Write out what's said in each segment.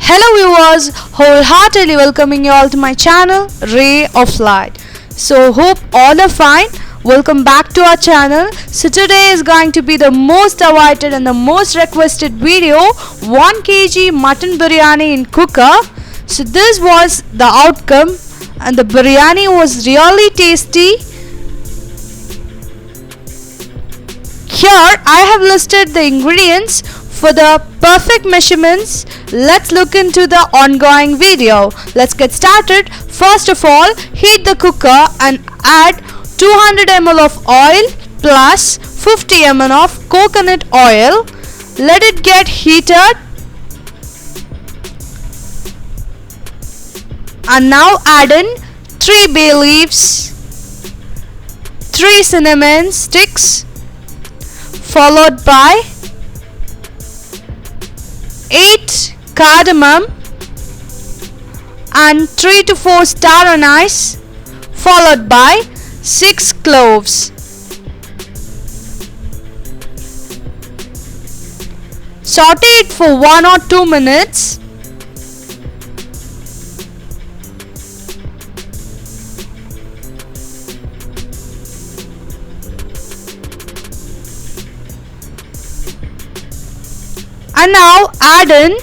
Hello viewers, wholeheartedly welcoming you all to my channel Ray of Light. So hope all are fine. Welcome back to our channel. So today is going to be the most awaited and the most requested video, 1 kg mutton biryani in cooker. So this was the outcome and the biryani was really tasty. Here I have listed the ingredients for the perfect measurements. Let's look into the ongoing video. Let's get started. First of all, heat the cooker and add 200 ml of oil plus 50 ml of coconut oil. Let it get heated. And now add in 3 bay leaves, 3 cinnamon sticks, followed by 8 cardamom and 3 to 4 star anise, followed by 6 cloves. Saute it for 1 or 2 minutes. And now add in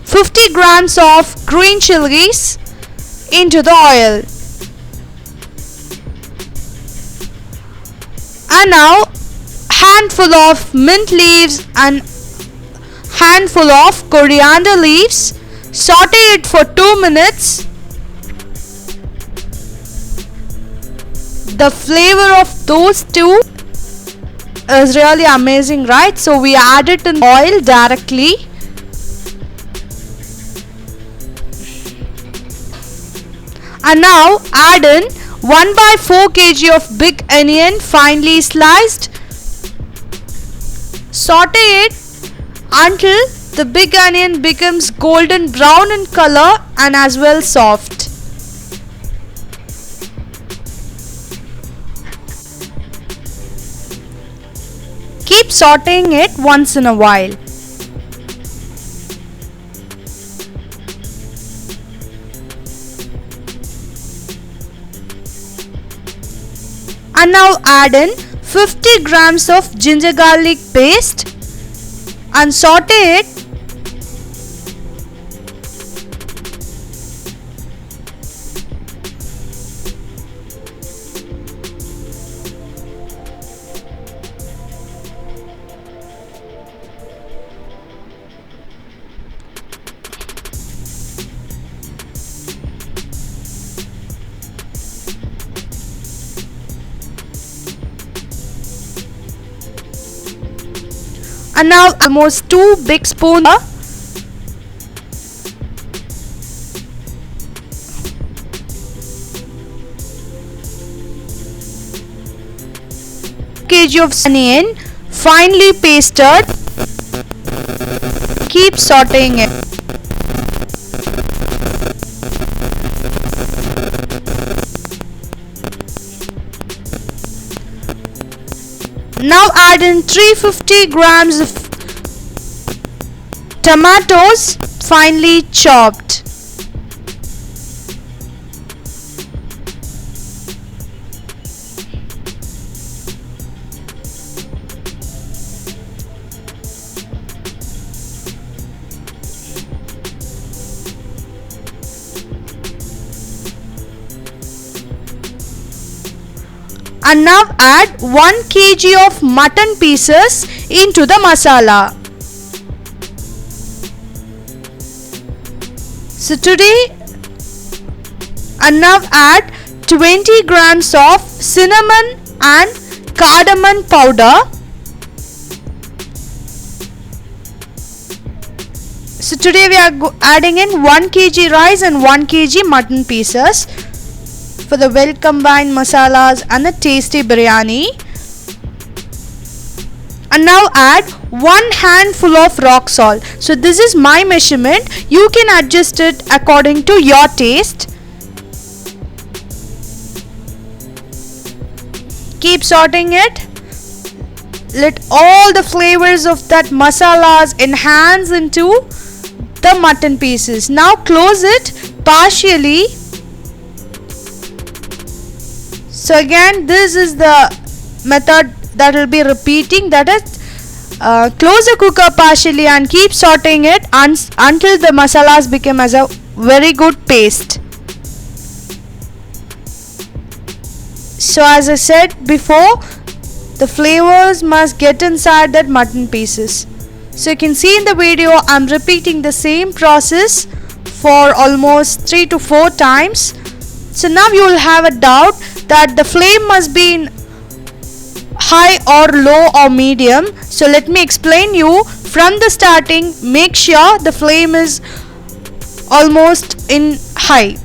50 grams of green chilies into the oil. And now handful of mint leaves and handful of coriander leaves. Saute it for 2 minutes. The flavor of those two is really amazing, right? So we add it in oil directly. And now add in 1/4 kg of big onion finely sliced. Saute it until the big onion becomes golden brown in color and as well soft. Keep sauteing it once in a while. And now add in 50 grams of ginger garlic paste and saute it. And now almost 2 big spoons kg of onion finely pasted. Keep sauteing it. Now add in 350 grams of tomatoes finely chopped. And now add 1 kg of mutton pieces into the masala. So today, and now add 20 grams of cinnamon and cardamom powder. So today we are adding in 1 kg rice and 1 kg mutton pieces for the well combined masalas and a tasty biryani. And now add 1 handful of rock salt. So this is my measurement. You can adjust it according to your taste. Keep sauteing it. Let all the flavors of that masalas enhance into the mutton pieces. Now close it partially. So again, this is the method that will be repeating, that is close the cooker partially and keep sauteing it until the masalas become as a very good paste. So as I said before, the flavors must get inside that mutton pieces. So you can see in the video, I'm repeating the same process for almost 3 to 4 times. So now you will have a doubt that the flame must be in high or low or medium. So let me explain you from the starting. Make sure the flame is almost in high.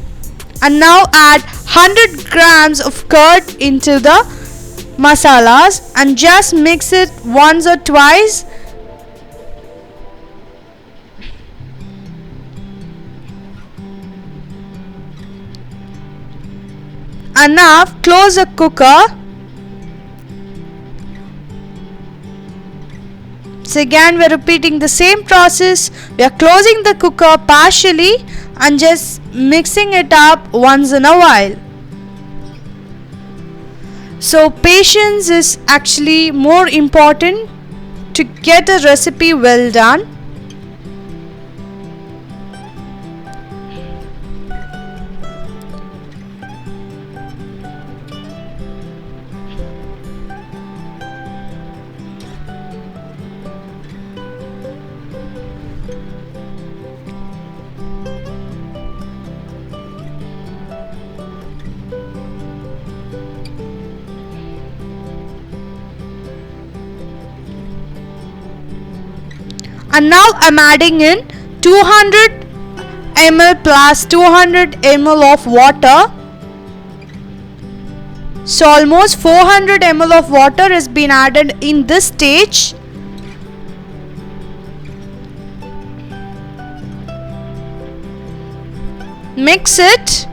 And now add 100 grams of curd into the masalas and just mix it once or twice. And now close the cooker. So again, we're repeating the same process. We are closing the cooker partially and just mixing it up once in a while. So patience is actually more important to get a recipe well done. And now I'm adding in 200 ml plus 200 ml of water. So almost 400 ml of water has been added in this stage. Mix it.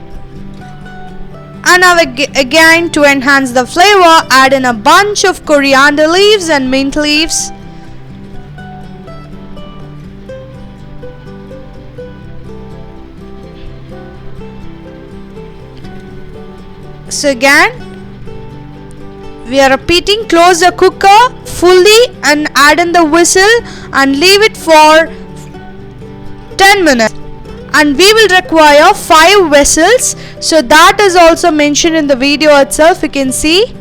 And now again, to enhance the flavor, add in a bunch of coriander leaves and mint leaves. So again, we are repeating, close the cooker fully and add in the whistle and leave it for 10 minutes. And we will require 5 vessels. So that is also mentioned in the video itself, you can see.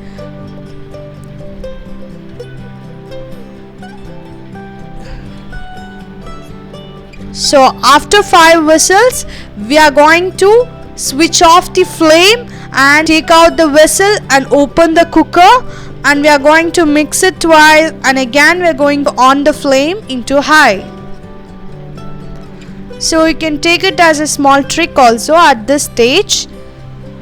So after 5 whistles, we are going to switch off the flame and take out the vessel and open the cooker, and we are going to mix it twice, and again we are going to on the flame into high. So you can take it as a small trick also at this stage.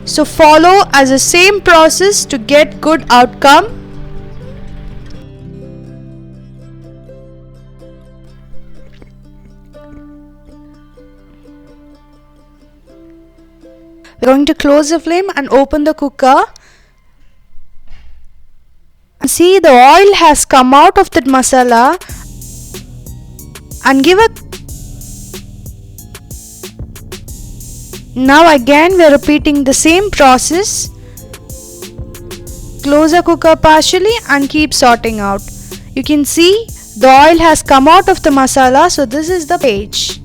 So follow as the same process to get good outcome. We're going to close the flame and open the cooker. See, the oil has come out of that masala, and give a. Now again we are repeating the same process. Close the cooker partially and keep sorting out. You can see the oil has come out of the masala, so this is the page.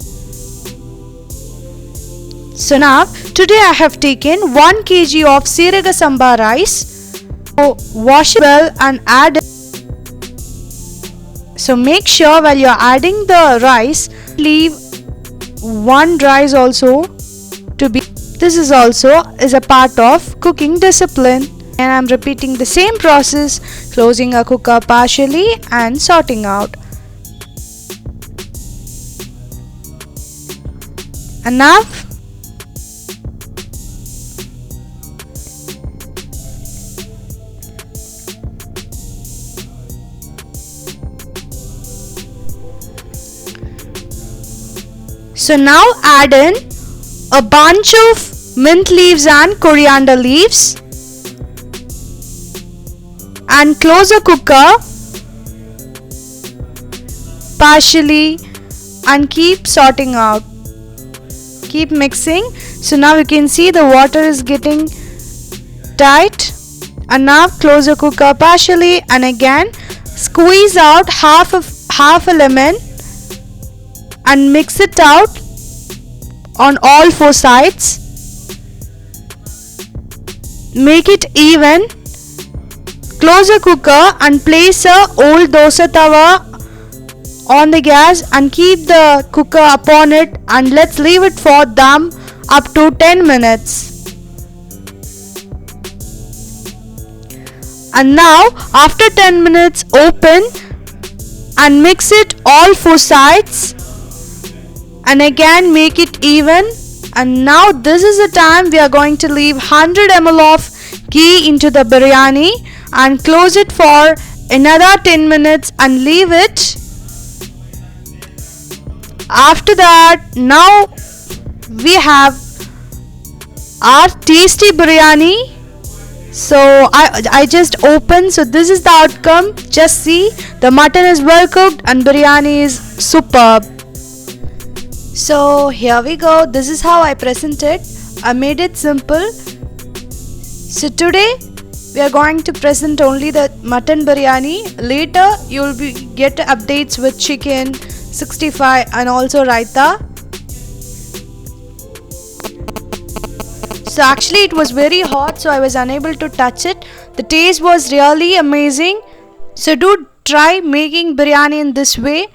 So now, today I have taken 1 kg of SEERAGASAMBA rice. So wash it well and add it. So make sure while you are adding the rice, leave one rice also to be. This is also a part of cooking discipline. And I am repeating the same process, closing a cooker partially and sorting out. Enough. So now add in a bunch of mint leaves and coriander leaves and close the cooker partially and keep sorting out. Keep mixing. So now you can see the water is getting tight, and now close the cooker partially and again squeeze out half a lemon and mix it out on all four sides. Make it even. Close the cooker and place a old dosa tawa on the gas and keep the cooker upon it, and let's leave it for dum up to 10 minutes. And now after 10 minutes, open and mix it all four sides and again make it even. And now this is the time we are going to leave 100 ml of ghee into the biryani and close it for another 10 minutes and leave it. After that, now we have our tasty biryani. So I just opened, so this is the outcome. Just see, the mutton is well cooked and biryani is superb. So here we go. This is how I present it. I made it simple. So today we are going to present only the mutton biryani. Later you will get updates with chicken, 65 and also raita. So actually it was very hot, so I was unable to touch it. The taste was really amazing. So do try making biryani in this way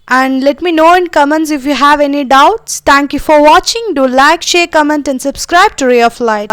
and let me know in comments if you have any doubts. Thank you for watching. Do like, share, comment and subscribe to Ray of Light.